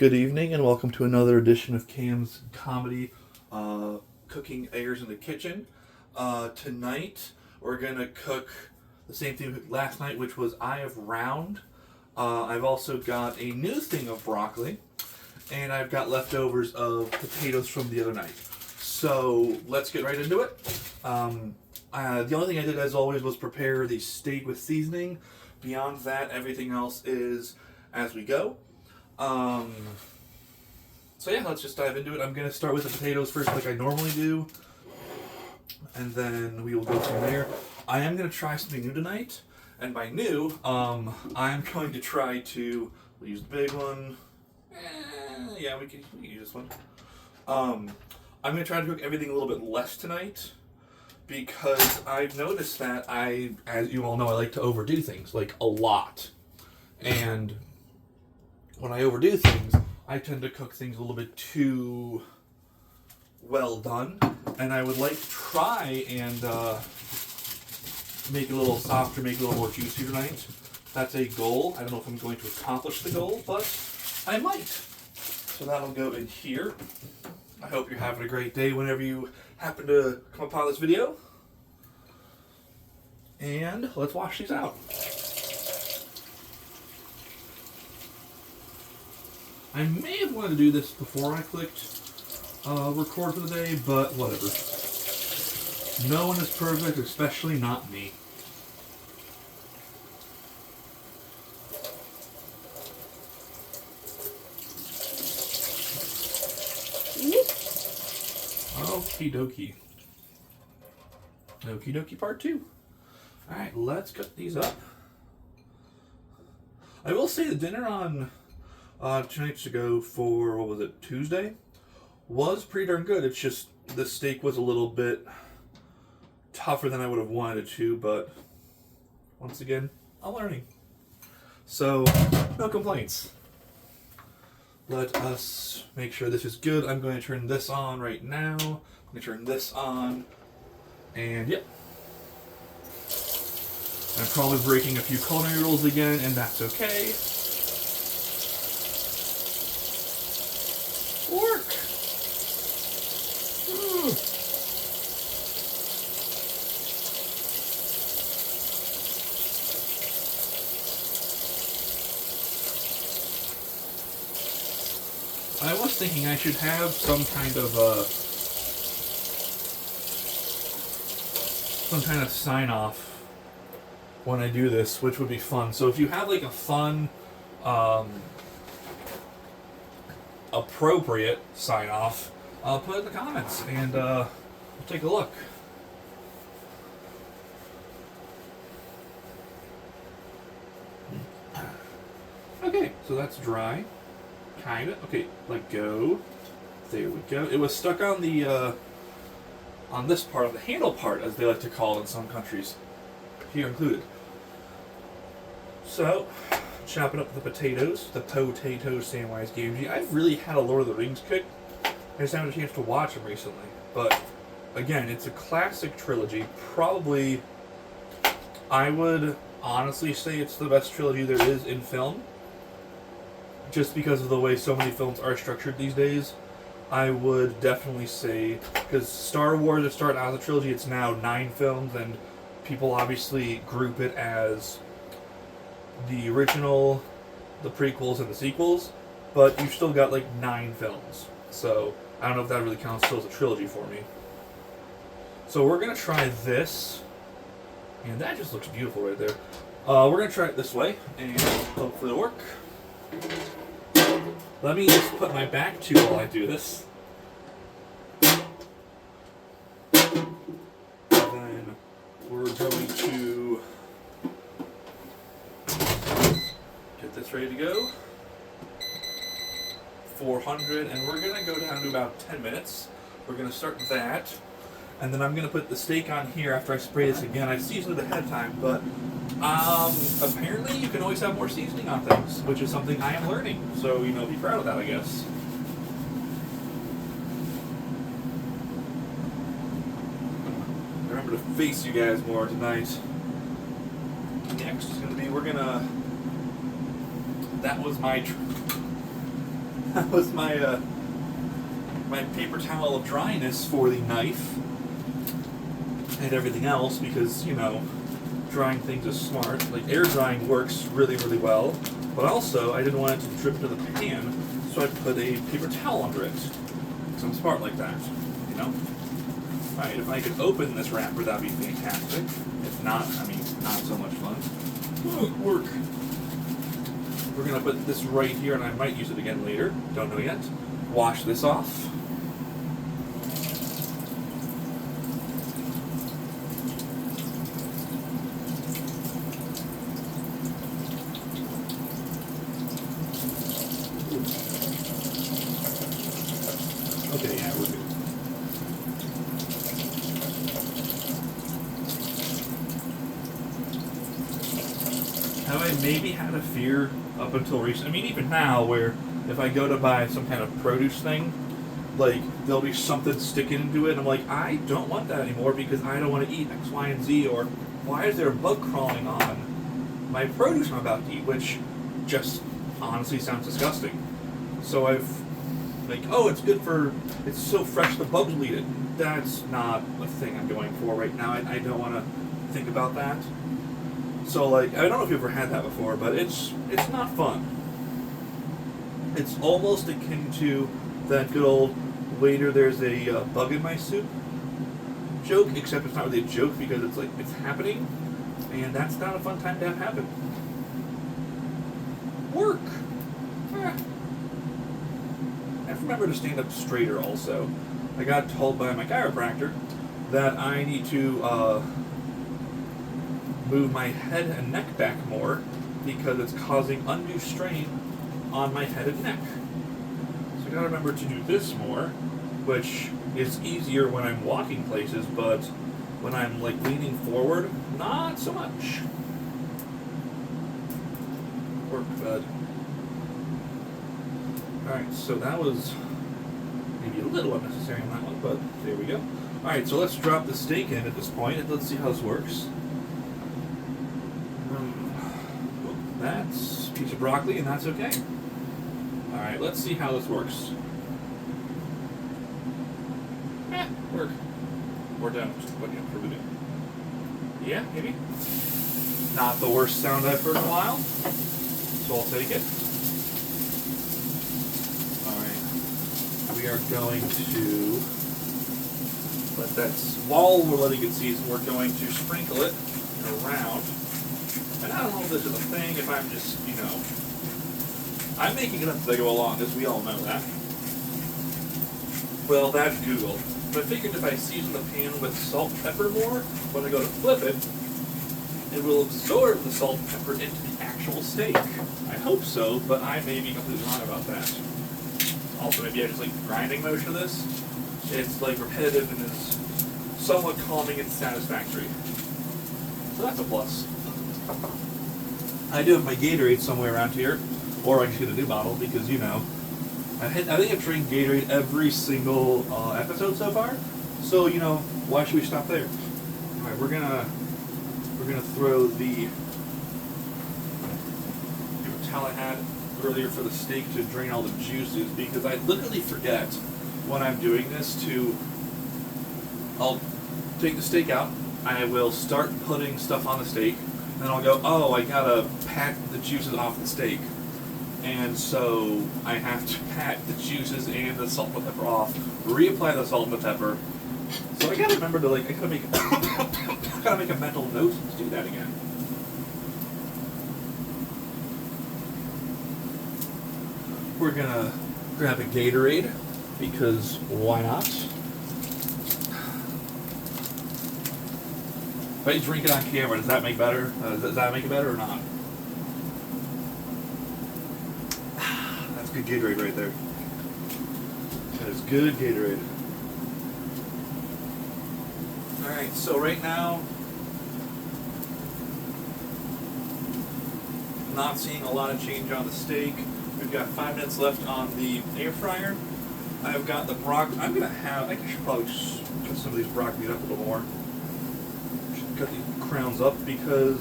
Good evening and welcome to another edition of Cam's Comedy Cooking Airs in the Kitchen. Tonight we're going to cook the same thing we cooked last night, which was eye of round. I've also got a new thing of broccoli, and I've got leftovers of potatoes from the other night. So let's get right into it. The only thing I did, as always, was prepare the steak with seasoning. Beyond that, everything else is as we go. So yeah, let's just dive into it. I'm going to start with the potatoes first like I normally do, and then we will go from there. I am going to try something new tonight, and by new, I'm going to try to, we'll use the big one. Yeah, we can use this one. I'm going to try to cook everything a little bit less tonight, because I've noticed that as you all know, I like to overdo things, like a lot. And when I overdo things, I tend to cook things a little bit too well done, and I would like to try and make it a little softer, make it a little more juicy tonight. That's a goal. I don't know if I'm going to accomplish the goal, but I might. So that'll go in here. I hope you're having a great day whenever you happen to come upon this video. And let's wash these out. I may have wanted to do this before I clicked record for the day, but whatever. No one is perfect, especially not me. Okie dokie. Okie dokie part 2. Alright, let's cut these up. I will say the dinner on 2 nights ago for, what was it, Tuesday, was pretty darn good. It's just the steak was a little bit tougher than I would have wanted it to, but once again, I'm learning. So, no complaints. Let us make sure this is good. I'm going to turn this on right now. I'm going to turn this on, and yep. I'm probably breaking a few culinary rules again, and that's okay. Work! I was thinking I should have some kind of sign-off when I do this, which would be fun. So if you have like a fun, appropriate sign-off, put it in the comments, and we'll take a look. Okay, so that's dry. Kinda. Okay, let go. There we go. It was stuck on the, on this part, of the handle part, as they like to call it in some countries, here included. So, chopping up the potatoes, Samwise Gamgee. I've really had a Lord of the Rings kick. I just haven't had a chance to watch them recently. But, again, it's a classic trilogy. Probably, I would honestly say it's the best trilogy there is in film. Just because of the way so many films are structured these days. I would definitely say, because Star Wars, it started out as a trilogy, it's now 9 films, and people obviously group it as the original, the prequels, and the sequels, but you've still got like 9 films. So I don't know if that really counts still as a trilogy for me. So we're going to try this, and that just looks beautiful right there. We're going to try it this way, and hopefully it'll work. Let me just put my back to while I do this. And then we're going to get this ready to go. 400, and we're going to go down to about 10 minutes. We're going to start that, and then I'm going to put the steak on here after I spray this again. I seasoned it ahead of time, but apparently you can always have more seasoning on things, which is something I am learning. So, you know, be proud of that, I guess. Remember to face you guys more tonight. Next is going to be, that was my that was my my paper towel of dryness for the knife and everything else, because, you know, drying things is smart. Like, air drying works really, really well, but also I didn't want it to drip into the pan, so I put a paper towel under it. Because I'm smart like that, you know? Alright, if I could open this wrapper, that'd be fantastic. If not, I mean, not so much fun. Ooh, work. We're gonna put this right here, and I might use it again later. Don't know yet. Wash this off. Okay, yeah, we're good. Have I maybe had a fear up until recent? I mean, even now, where if I go to buy some kind of produce thing, like, there'll be something sticking into it, and I'm like, I don't want that anymore because I don't want to eat X, Y, and Z, or why is there a bug crawling on my produce I'm about to eat, which just honestly sounds disgusting. So I've, like, oh, it's good for, it's so fresh the bugs will eat it. That's not a thing I'm going for right now. I don't want to think about that. So, like, I don't know if you've ever had that before, but it's not fun. It's almost akin to that good old waiter, there's a bug in my soup joke, except it's not really a joke because it's like, it's happening, and that's not a fun time to have happen. Work! I have to remember to stand up straighter also. I got told by my chiropractor that I need to move my head and neck back more because it's causing undue strain on my head and neck. So I gotta remember to do this more, which is easier when I'm walking places, but when I'm like leaning forward, not so much. Work, bud. Alright, so that was maybe a little unnecessary on that one, but there we go. Alright, so let's drop the steak in at this point, and let's see how this works. That's a piece of broccoli, and that's okay. Alright, let's see how this works. Work. Or don't. What do you have to do? Yeah, maybe? Not the worst sound I've heard in a while, so I'll take it. Alright. We are going to let that, while we're letting it season, we're going to sprinkle it around. And I don't know if this is a thing, if I'm just, you know, I'm making it up as I go along, as we all know that. Well, that's Google. But I figured if I season the pan with salt and pepper more, when I go to flip it, it will absorb the salt and pepper into the actual steak. I hope so, but I may be completely wrong about that. Also, maybe I just like the grinding motion of this. It's like repetitive and is somewhat calming and satisfactory. So that's a plus. I do have my Gatorade somewhere around here, or I can get a new bottle because, you know, I think I've drank Gatorade every single episode so far. So, you know, why should we stop there? All right, we're gonna throw the towel I had earlier for the steak to drain all the juices, because I literally forget when I'm doing this to. I'll take the steak out. I will start putting stuff on the steak. And then I'll go, oh, I gotta pat the juices off the steak. And so I have to pat the juices and the salt and pepper off, reapply the salt and the pepper. So I gotta remember to, like, I gotta make a mental note to do that again. We're gonna grab a Gatorade, because why not? If I drink it on camera, does that make better? Does that make it better or not? That's good Gatorade right there. That is good Gatorade. Alright, so right now, not seeing a lot of change on the steak. We've got 5 minutes left on the air fryer. I've got the broccoli. I should probably cut some of these broccoli up a little more. Cut the crowns up because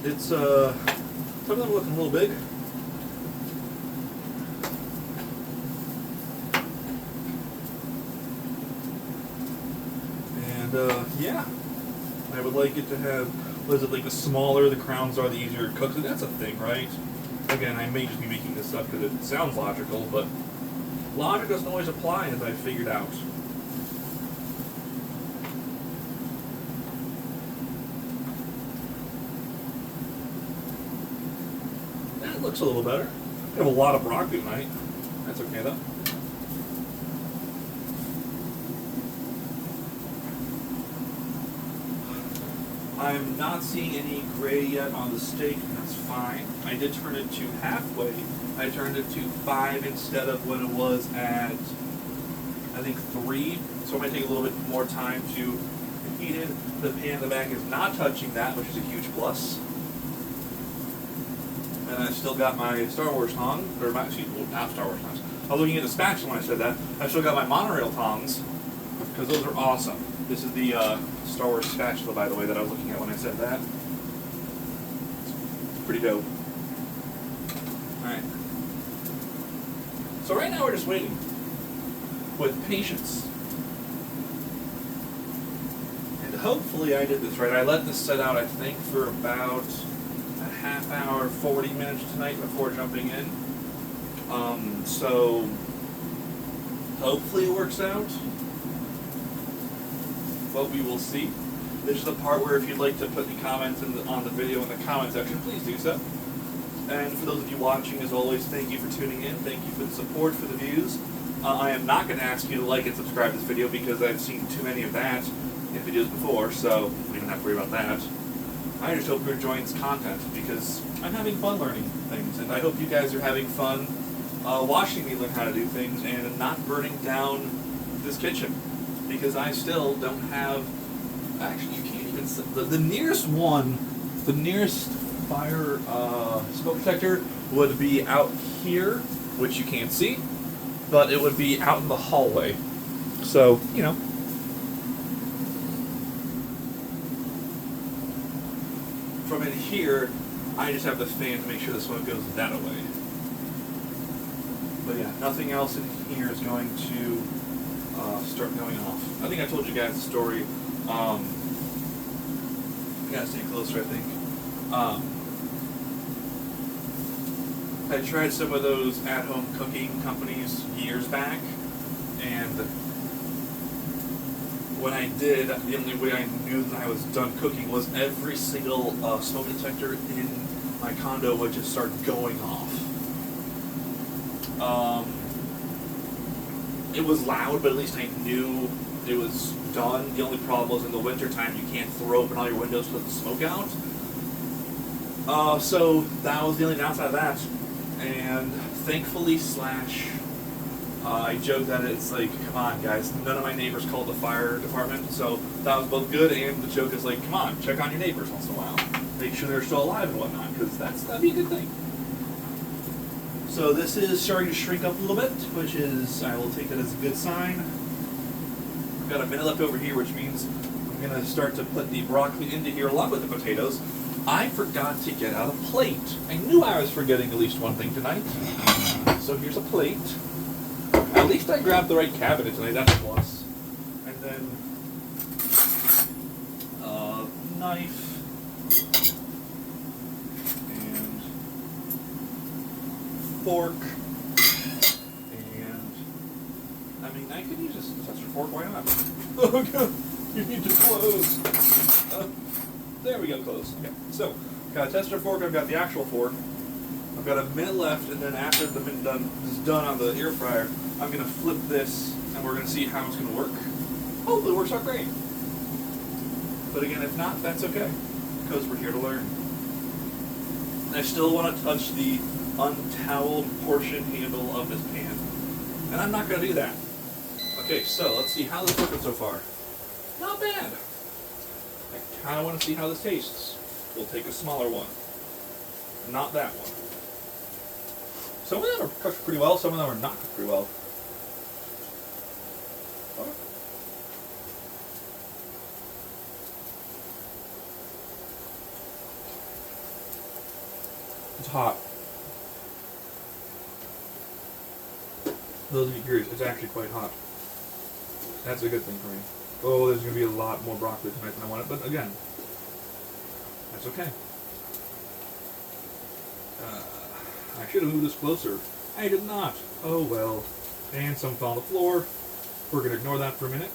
it's some of them looking a little big. yeah, I would like it to have, what is it, like the smaller the crowns are, the easier to cook. So that's a thing, right? Again, I may just be making this up because it sounds logical, but logic doesn't always apply, as I've figured out. That looks a little better. I have a lot of broccoli tonight. That's okay though. I'm not seeing any gray yet on the steak, and that's fine. I did turn it to halfway. I turned it to 5 instead of what it was at, I think, 3. So it might take a little bit more time to heat it. The pan in the back is not touching that, which is a huge plus. And I still got my Star Wars tongs, or my, excuse me, not Star Wars tongs. I was looking at the spatula when I said that. I still got my monorail tongs, because those are awesome. This is the Star Wars spatula, by the way, that I was looking at when I said that. It's pretty dope. Alright. So right now we're just waiting. With patience. And hopefully I did this right. I let this set out, I think, for about a half hour, 40 minutes tonight before jumping in. So hopefully it works out. But we will see. This is the part where if you'd like to put any comments on the video in the comment section, please do so. And for those of you watching, as always, thank you for tuning in. Thank you for the support, for the views. I am not going to ask you to like and subscribe to this video because I've seen too many of that in videos before, so we don't have to worry about that. I just hope you're enjoying this content because I'm having fun learning things, and I hope you guys are having fun watching me learn how to do things and not burning down this kitchen. Because I still don't have, actually you can't even, the nearest one, the nearest fire smoke detector would be out here, which you can't see, but it would be out in the hallway. So, you know. From in here, I just have the fan to make sure the smoke goes that way. But yeah, nothing else in here is going to start going off. I think I told you guys the story. You gotta stay closer, I think. I tried some of those at-home cooking companies years back, and when I did, the only way I knew that I was done cooking was every single smoke detector in my condo would just start going off. It was loud, but at least I knew it was done. The only problem was in the wintertime you can't throw open all your windows to let the smoke out. So that was the only downside of that. And thankfully, I joked that it's like, come on guys, none of my neighbors called the fire department, so that was both good, and the joke is like, come on, check on your neighbors once in a while. Make sure they're still alive and whatnot, because that'd be a good thing. So this is starting to shrink up a little bit, which is, I will take that as a good sign. I've got a minute left over here, which means I'm going to start to put the broccoli into here along with the potatoes. I forgot to get out a plate. I knew I was forgetting at least one thing tonight. So here's a plate. At least I grabbed the right cabinet tonight, that's a plus. And then, knife. And fork. And, I mean, I could use a tester fork, why not? Oh god, you need to close. There we go, close. Okay, so, got a tester fork, I've got the actual fork. I've got a minute left, and then after the minute is done on the air fryer, I'm going to flip this, and we're going to see how it's going to work. Hopefully it works out great. But again, if not, that's okay, because we're here to learn. And I still want to touch the untoweled portion handle of this pan. And I'm not going to do that. Okay, so let's see how this is working so far. Not bad. I kind of want to see how this tastes. We'll take a smaller one. Not that one. Some of them are cooked pretty well, some of them are not cooked pretty well. It's hot. For those of you curious, it's actually quite hot. That's a good thing for me. Oh, there's going to be a lot more broccoli tonight than I wanted, but again, that's okay. I should have moved this closer. I did not. Oh well. And some fell on the floor. We're going to ignore that for a minute.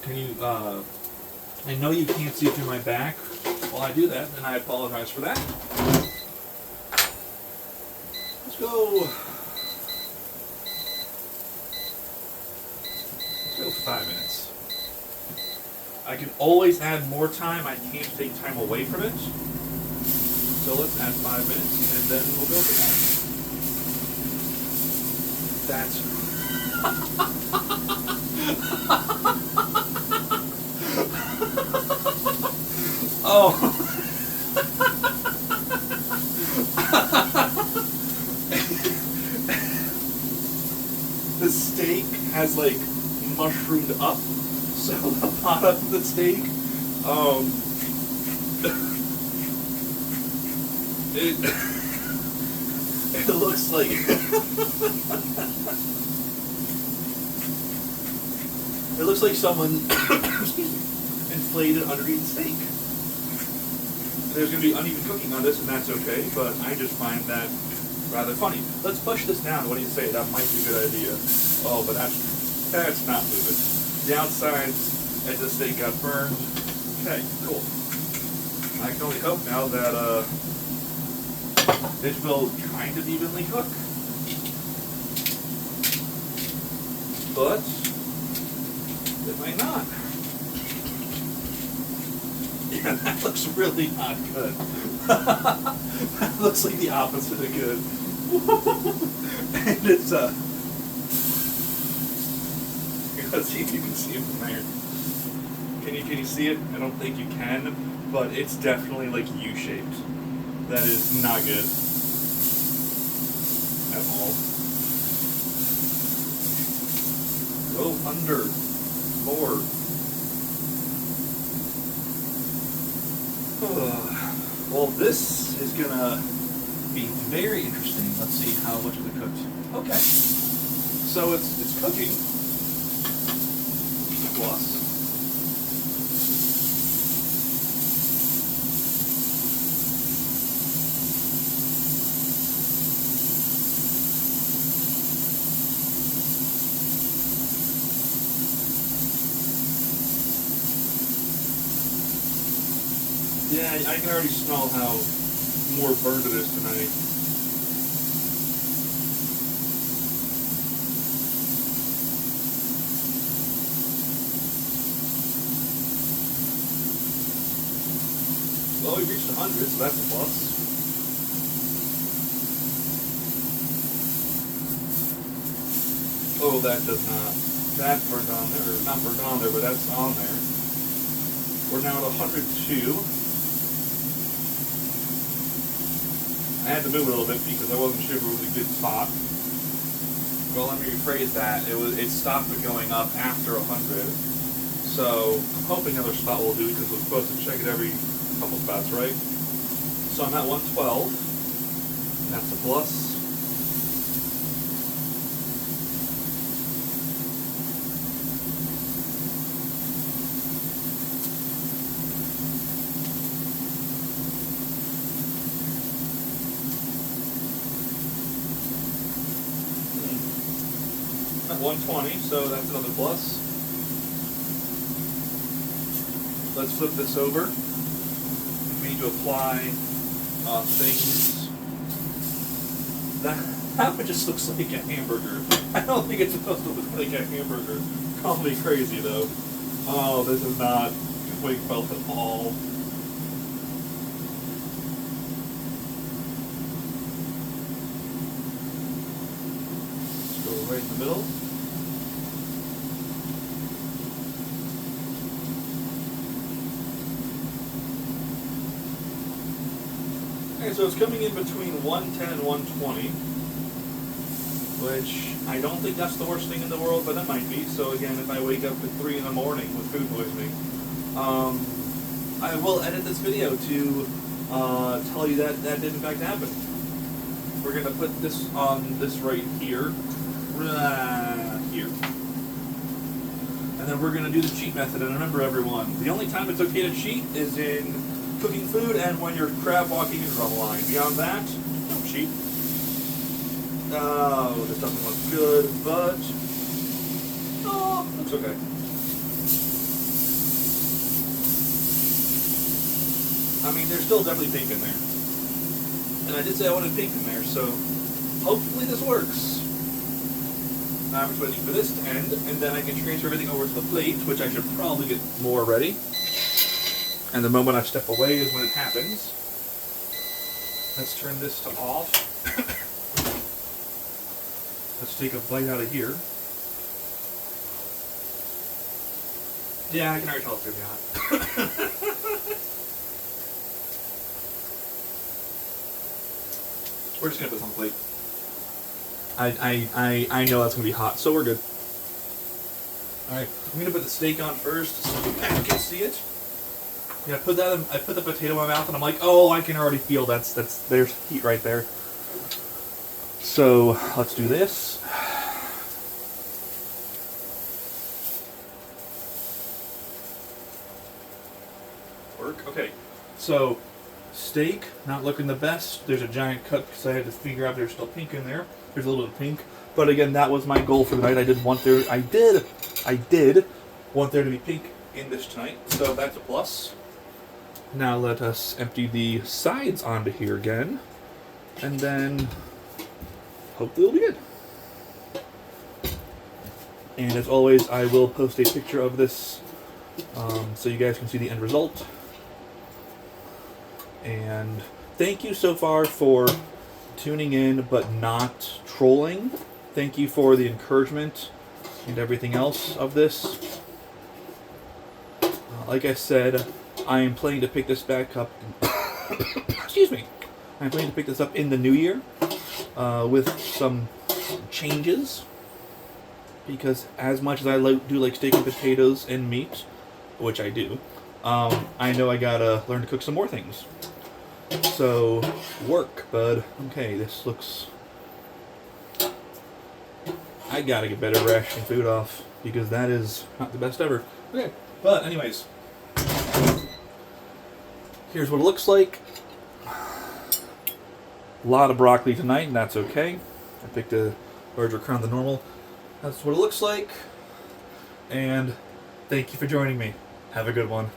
Can you, I know you can't see through my back while I do that, and I apologize for that. Let's go. Let's go for 5 minutes. I can always add more time. I can't take time away from it. So let's add 5 minutes, and then we'll go for that. That's... oh. The steak has like mushroomed up, so the bottom of the steak, it looks like it looks like someone inflated underneath the steak. There's going to be uneven cooking on this, and that's okay, but I just find that rather funny. Let's push this down. What do you say? That might be a good idea. Oh, but that's not moving. The outside edge of the steak got burned. Okay, cool. I can only hope now that it will kind of evenly cook. But it might not. Yeah, that looks really not good. That looks like the opposite of good. And it's let's see if you can see it from there. Can you see it? I don't think you can, but it's definitely like U-shaped. That is not good at all. Go under. More. Well, this is gonna be very interesting. Let's see how much of it cooked. Okay. So it's cooking. Plus. Yeah, I can already smell how more burned it is tonight. Well, we reached 100, so that's a plus. Oh, that does not. That burned on there, or not burned on there, but that's on there. We're now at 102. I had to move a little bit because I wasn't sure if it was a good spot. Well, let me rephrase that. It stopped it going up after 100. So I'm hoping another spot will do because we're supposed to check it every couple spots, right? So I'm at 112. That's a plus. At 120, so that's another plus. Let's flip this over. We need to apply things. That one just looks like a hamburger. I don't think it's supposed to look like a hamburger. Call me crazy though. Oh, this is not quick felt at all. Let's go right in the middle. Okay, so it's coming in between 110 and 120, which I don't think that's the worst thing in the world, but it might be. So again, if I wake up at 3 in the morning with food poisoning, I will edit this video to tell you that that did in fact happen. We're going to put this on this right here. here. And then we're going to do the cheat method. And remember, everyone, the only time it's okay to cheat is in cooking food and when you're crab walking and drum line. Beyond that, don't cheat. Oh, this doesn't look good, but oh, looks okay. I mean, there's still definitely pink in there. And I did say I wanted pink in there, so hopefully this works. Now I'm just waiting for this to end, and then I can transfer everything over to the plate, which I should probably get more ready. And the moment I step away is when it happens. Let's turn this to off. Let's take a bite out of here. Yeah, I can already tell it's going to be hot. We're just going to put this on the plate. I know that's going to be hot, so we're good. Alright, I'm going to put the steak on first so you guys can see it. Yeah, I put the potato in my mouth and I'm like, oh, I can already feel there's heat right there. So, let's do this. Work? Okay. So, steak, not looking the best. There's a giant cut because I had to figure out there's still pink in there. There's a little bit of pink. But again, that was my goal for the night. I did want there to be pink in this tonight. So that's a plus. Now let us empty the sides onto here again. And then hopefully it'll be good. And as always, I will post a picture of this so you guys can see the end result. And thank you so far for tuning in but not trolling. Thank you for the encouragement and everything else of this. Like I said, I am planning to pick this back up. Excuse me. I'm planning to pick this up in the new year with some changes. Because as much as I do like steak and potatoes and meat, which I do, I know I gotta learn to cook some more things. So, work, bud. Okay, this looks... I gotta get better rationing food off, because that is not the best ever. Okay, but anyways. Here's what it looks like. A lot of broccoli tonight, and that's okay. I picked a larger crown than normal. That's what it looks like. And thank you for joining me. Have a good one.